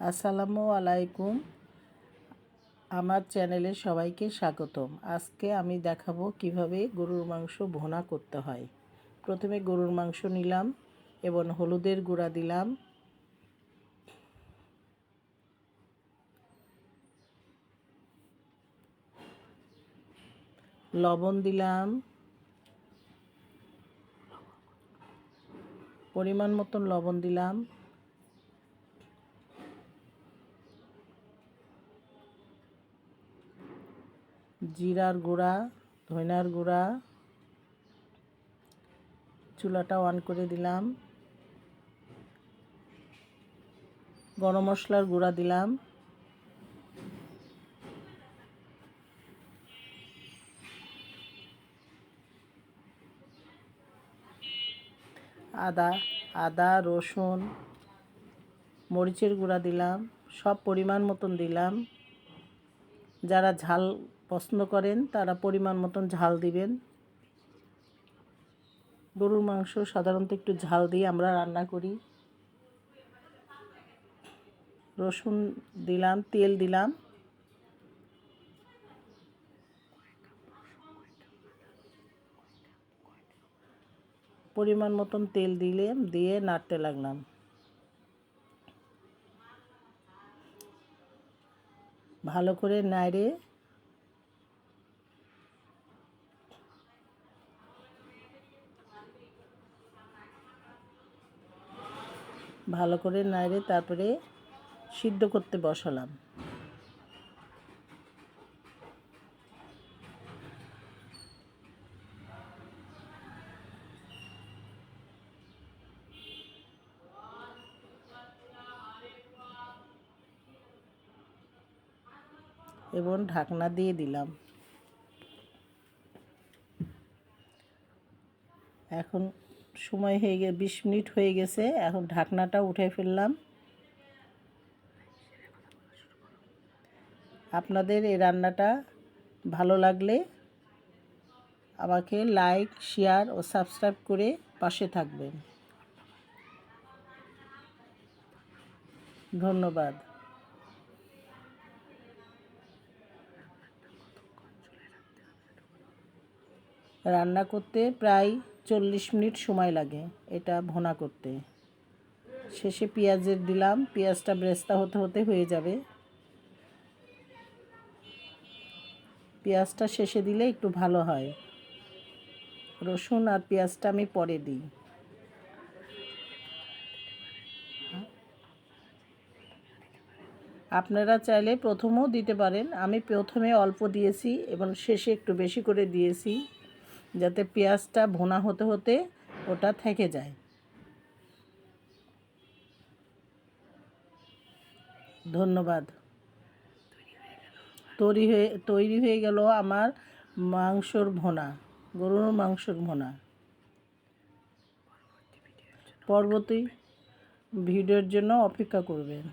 আসসালামু আলাইকুম। আমার চ্যানেলে সবাইকে স্বাগতম। আজকে আমি দেখাবো কিভাবে গরুর মাংস ভুনা করতে হয়। প্রথমে গরুর মাংস নিলাম এবং হলুদের গুঁড়া দিলাম, লবণ দিলাম, পরিমাণ মতন লবণ দিলাম, জিরার গুঁড়া, ধনিয়ার গুঁড়া, চুলাটা অন করে দিলাম, গরম মশলার গুঁড়া দিলাম, আদা রসুন মরিচের গুঁড়া দিলাম, সব পরিমাণ মতন দিলাম। যারা ঝাল পছন্দ করেন তারা পরিমাণ মতন ঝাল দিবেন। গরুর মাংস সাধারণত একটু ঝাল দিয়ে আমরা রান্না করি। রসুন দিলাম, তেল দিলাম, পরিমাণ মতন তেল দিয়ে নাড়তে লাগলাম। ভালো করে নাড়ে তারপরে সিদ্ধ করতে বসালাম। এবং ঢাকনা দিয়ে দিলাম। এখন সময় হয়ে 20 মিনিট হয়ে গেছে। এখন ঢাকনাটা উঠে ফেললাম। আপনাদের এই রান্নাটা ভালো লাগলে আমাকে লাইক, শেয়ার ও সাবস্ক্রাইব করে পাশে থাকবেন। ধন্যবাদ। রান্না করতে প্রায় 40 মিনিট সময় লাগে এটা ভুনা করতে। শেষে পেঁয়াজের দিলাম, পেঁয়াজটা ব্রেস্তা হতে হতে হয়ে যাবে। পেঁয়াজটা শেষে দিলে একটু ভালো হয়। রসুন আর পেঁয়াজটা আমি পরে দিই। আপনারা চাইলে প্রথমেও দিতে পারেন। আমি প্রথমে অল্প দিয়েছি এবং শেষে একটু বেশি করে দিয়েছি, যাতে পেঁয়াজটা ভুনা হতে হতে ওটা থেকে যায়। ধন্যবাদ। তৈরি হয়ে গেল আমার মাংসর ভুনা, গরুর মাংসর ভুনা। পরবর্তী ভিডিওর জন্য অপেক্ষা করবেন।